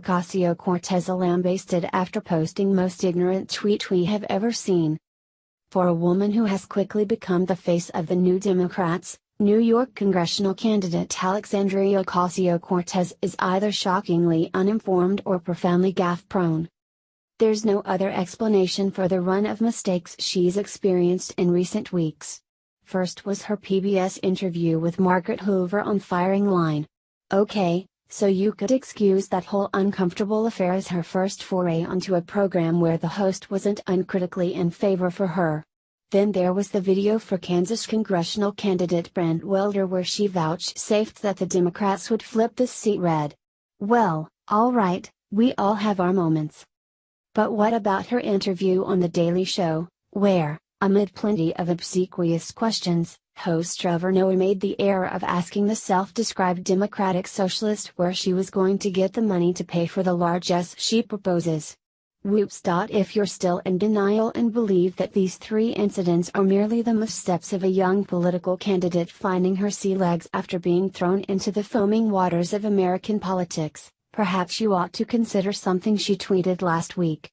Ocasio-Cortez lambasted after posting most ignorant tweet we have ever seen. For a woman who has quickly become the face of the New Democrats, New York congressional candidate Alexandria Ocasio-Cortez is either shockingly uninformed or profoundly gaffe-prone. There's no other explanation for the run of mistakes she's experienced in recent weeks. First was her PBS interview with Margaret Hoover on Firing Line. Okay, so you could excuse that whole uncomfortable affair as her first foray onto a program where the host wasn't uncritically in favor for her. Then there was the video for Kansas congressional candidate Brent Welder where she vouchsafed that the Democrats would flip this seat red. Well, alright, we all have our moments. But what about her interview on The Daily Show, where, amid plenty of obsequious questions, host Trevor Noah made the error of asking the self-described Democratic socialist where she was going to get the money to pay for the largesse she proposes? Whoops.If you're still in denial and believe that these three incidents are merely the missteps of a young political candidate finding her sea legs after being thrown into the foaming waters of American politics, perhaps you ought to consider something she tweeted last week.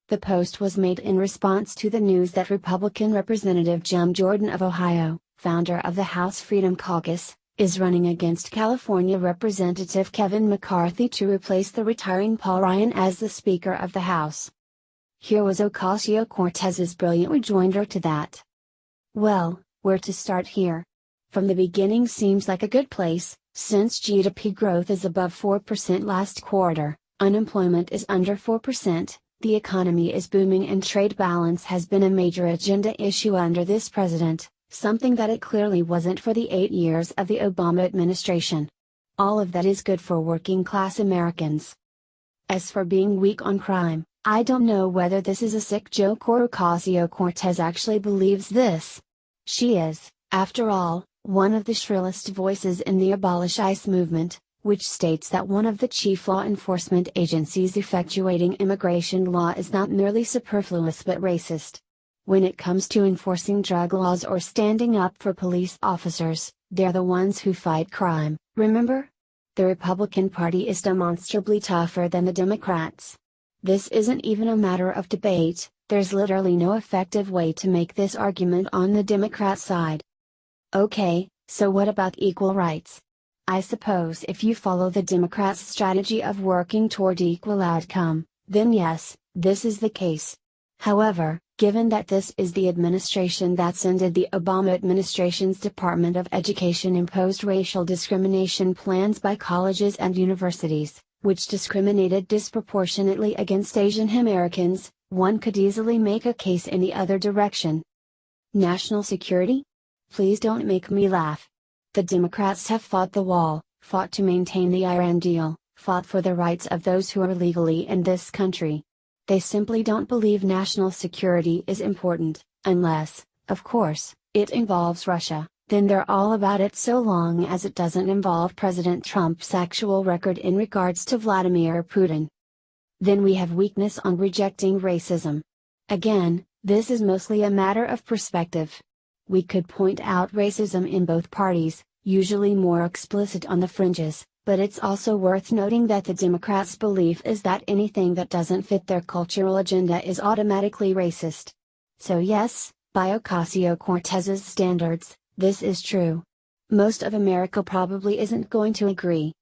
The post was made in response to the news that Republican Representative Jim Jordan of Ohio, founder of the House Freedom Caucus, is running against California Representative Kevin McCarthy to replace the retiring Paul Ryan as the Speaker of the House. Here was Ocasio-Cortez's brilliant rejoinder to that. Well, where to start here? From the beginning seems like a good place, since GDP growth is above 4% last quarter, unemployment is under 4%, the economy is booming and trade balance has been a major agenda issue under this president, something that it clearly wasn't for the 8 years of the Obama administration. All of that is good for working-class Americans. As for being weak on crime, I don't know whether this is a sick joke or Ocasio-Cortez actually believes this. She is, after all, one of the shrillest voices in the Abolish ICE movement, which states that one of the chief law enforcement agencies effectuating immigration law is not merely superfluous but racist. When it comes to enforcing drug laws or standing up for police officers, they're the ones who fight crime, remember? The Republican Party is demonstrably tougher than the Democrats. This isn't even a matter of debate, there's literally no effective way to make this argument on the Democrat side. Okay, so what about equal rights? I suppose if you follow the Democrats' strategy of working toward equal outcome, then yes, this is the case. However, given that this is the administration that's ended the Obama administration's Department of Education imposed racial discrimination plans by colleges and universities, which discriminated disproportionately against Asian Americans, one could easily make a case in the other direction. National security? Please don't make me laugh. The Democrats have fought the wall, fought to maintain the Iran deal, fought for the rights of those who are illegally in this country. They simply don't believe national security is important, unless, of course, it involves Russia, then they're all about it so long as it doesn't involve President Trump's actual record in regards to Vladimir Putin. Then we have weakness on rejecting racism. Again, this is mostly a matter of perspective. We could point out racism in both parties, usually more explicit on the fringes, but it's also worth noting that the Democrats' belief is that anything that doesn't fit their cultural agenda is automatically racist. So yes, by Ocasio-Cortez's standards, this is true. Most of America probably isn't going to agree.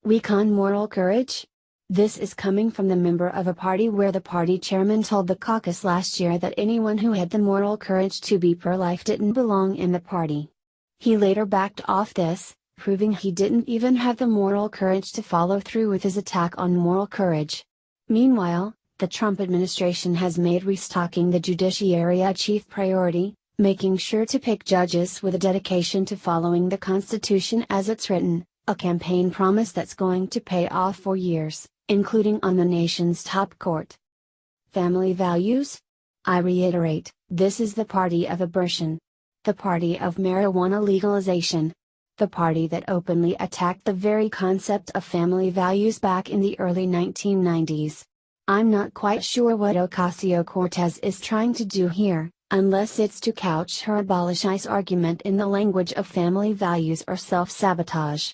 Weak on moral courage? This is coming from the member of a party where the party chairman told the caucus last year that anyone who had the moral courage to be pro-life didn't belong in the party. He later backed off this, proving he didn't even have the moral courage to follow through with his attack on moral courage. Meanwhile, the Trump administration has made restocking the judiciary a chief priority, making sure to pick judges with a dedication to following the Constitution as it's written, a campaign promise that's going to pay off for years, including on the nation's top court. Family values? I reiterate, this is the party of abortion. The party of marijuana legalization. The party that openly attacked the very concept of family values back in the early 1990s. I'm not quite sure what Ocasio-Cortez is trying to do here, unless it's to couch her abolish ICE argument in the language of family values or self-sabotage.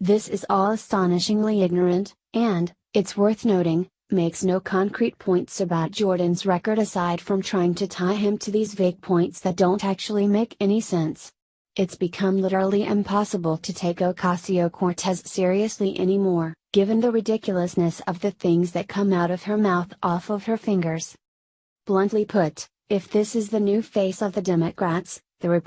This is all astonishingly ignorant, and, It's worth noting, makes no concrete points about Jordan's record aside from trying to tie him to these vague points that don't actually make any sense. It's become literally impossible to take Ocasio-Cortez seriously anymore, given the ridiculousness of the things that come out of her mouth off of her fingers. Bluntly put, if this is the new face of the Democrats, the Republicans